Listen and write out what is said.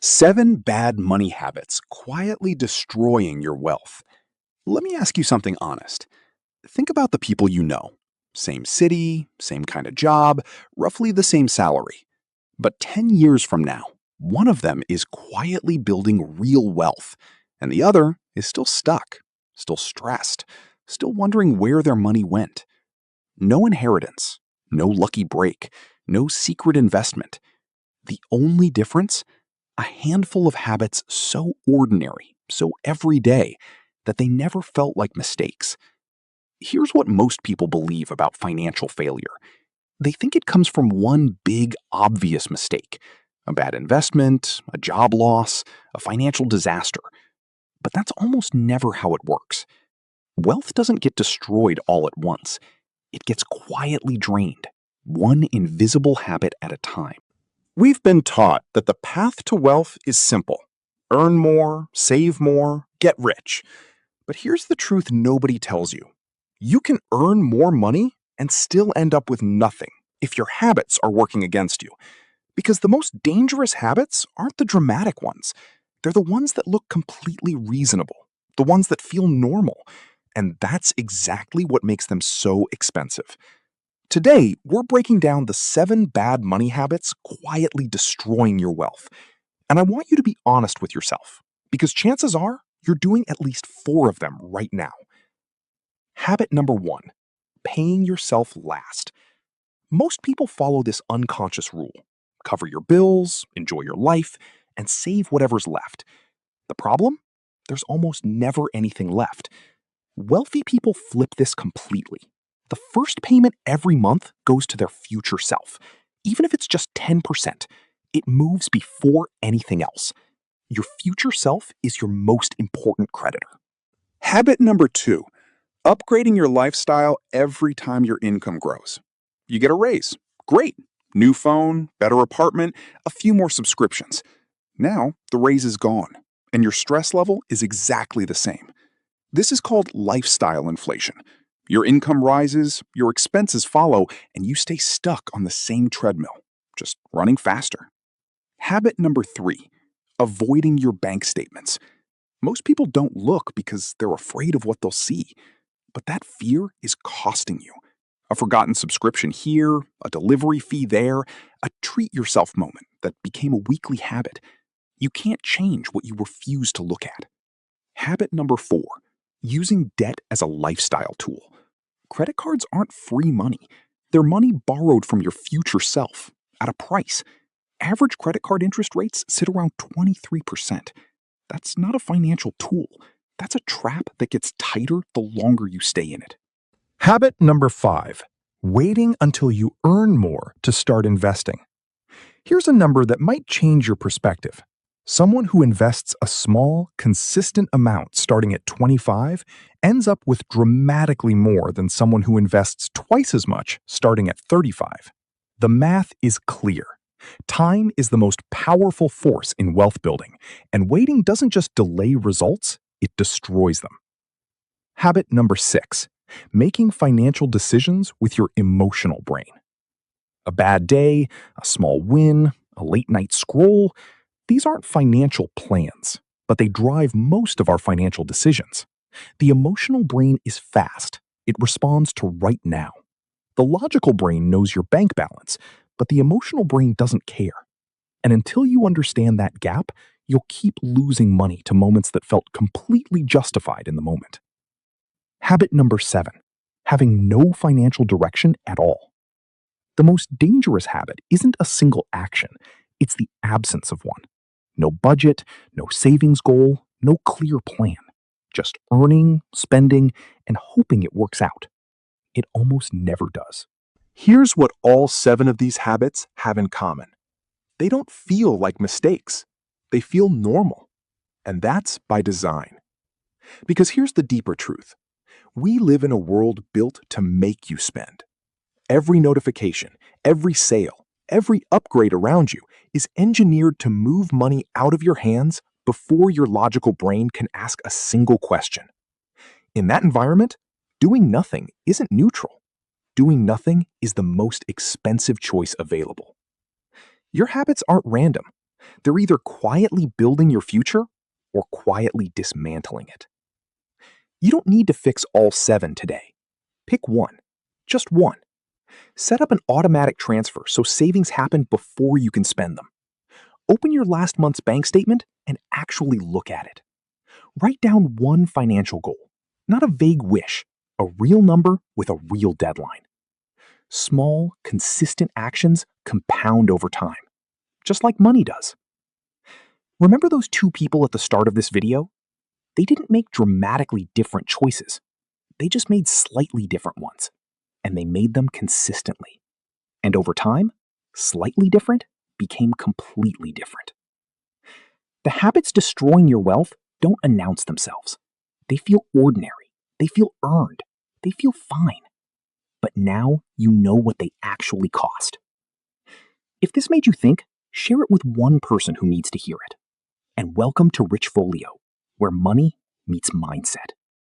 7 bad money habits quietly destroying your wealth. Let me ask you something honest. Think about the people you know. Same city, same kind of job, roughly the same salary. But 10 years from now, one of them is quietly building real wealth, and the other is still stuck, still stressed, still wondering where their money went. No inheritance, no lucky break, no secret investment. The only difference? A handful of habits so ordinary, so everyday, that they never felt like mistakes. Here's what most people believe about financial failure. They think it comes from one big, obvious mistake: a bad investment, a job loss, a financial disaster. But that's almost never how it works. Wealth doesn't get destroyed all at once. It gets quietly drained, one invisible habit at a time. We've been taught that the path to wealth is simple: earn more, save more, get rich. But here's the truth nobody tells you: you can earn more money and still end up with nothing if your habits are working against you. Because the most dangerous habits aren't the dramatic ones, they're the ones that look completely reasonable, the ones that feel normal. And that's exactly what makes them so expensive. Today, we're breaking down the 7 bad money habits quietly destroying your wealth. And I want you to be honest with yourself, because chances are you're doing at least 4 of them right now. Habit number 1: paying yourself last. Most people follow this unconscious rule: cover your bills, enjoy your life, and save whatever's left. The problem? There's almost never anything left. Wealthy people flip this completely. The first payment every month goes to their future self. Even if it's just 10%, it moves before anything else. Your future self is your most important creditor. Habit number 2: upgrading your lifestyle every time your income grows. You get a raise. Great. New phone, better apartment, a few more subscriptions. Now, the raise is gone, and your stress level is exactly the same. This is called lifestyle inflation. Your income rises, your expenses follow, and you stay stuck on the same treadmill, just running faster. Habit number 3: avoiding your bank statements. Most people don't look because they're afraid of what they'll see, but that fear is costing you. A forgotten subscription here, a delivery fee there, a treat yourself moment that became a weekly habit. You can't change what you refuse to look at. Habit number 4: using debt as a lifestyle tool. Credit cards aren't free money. They're money borrowed from your future self at a price. Average credit card interest rates sit around 23%. That's not a financial tool. That's a trap that gets tighter the longer you stay in it. Habit number 5: waiting until you earn more to start investing. Here's a number that might change your perspective. Someone who invests a small, consistent amount starting at 25 ends up with dramatically more than someone who invests twice as much starting at 35. The math is clear. Time is the most powerful force in wealth building, and waiting doesn't just delay results, it destroys them. Habit number 6: making financial decisions with your emotional brain. A bad day, a small win, a late night scroll, these aren't financial plans, but they drive most of our financial decisions. The emotional brain is fast. It responds to right now. The logical brain knows your bank balance, but the emotional brain doesn't care. And until you understand that gap, you'll keep losing money to moments that felt completely justified in the moment. Habit number 7: having no financial direction at all. The most dangerous habit isn't a single action, it's the absence of one. No budget, no savings goal, no clear plan. Just earning, spending, and hoping it works out. It almost never does. Here's what all 7 of these habits have in common: they don't feel like mistakes, they feel normal. And that's by design. Because here's the deeper truth: we live in a world built to make you spend. Every notification, every sale, every upgrade around you is engineered to move money out of your hands before your logical brain can ask a single question. In that environment, doing nothing isn't neutral. Doing nothing is the most expensive choice available. Your habits aren't random. They're either quietly building your future or quietly dismantling it. You don't need to fix all 7 today. Pick one, just one. Set up an automatic transfer so savings happen before you can spend them. Open your last month's bank statement and actually look at it. Write down one financial goal, not a vague wish, a real number with a real deadline. Small, consistent actions compound over time, just like money does. Remember those 2 people at the start of this video? They didn't make dramatically different choices. They just made slightly different ones, and they made them consistently. And over time, slightly different became completely different. The habits destroying your wealth don't announce themselves. They feel ordinary. They feel earned. They feel fine. But now you know what they actually cost. If this made you think, share it with one person who needs to hear it. And welcome to Rich Folio, where money meets mindset.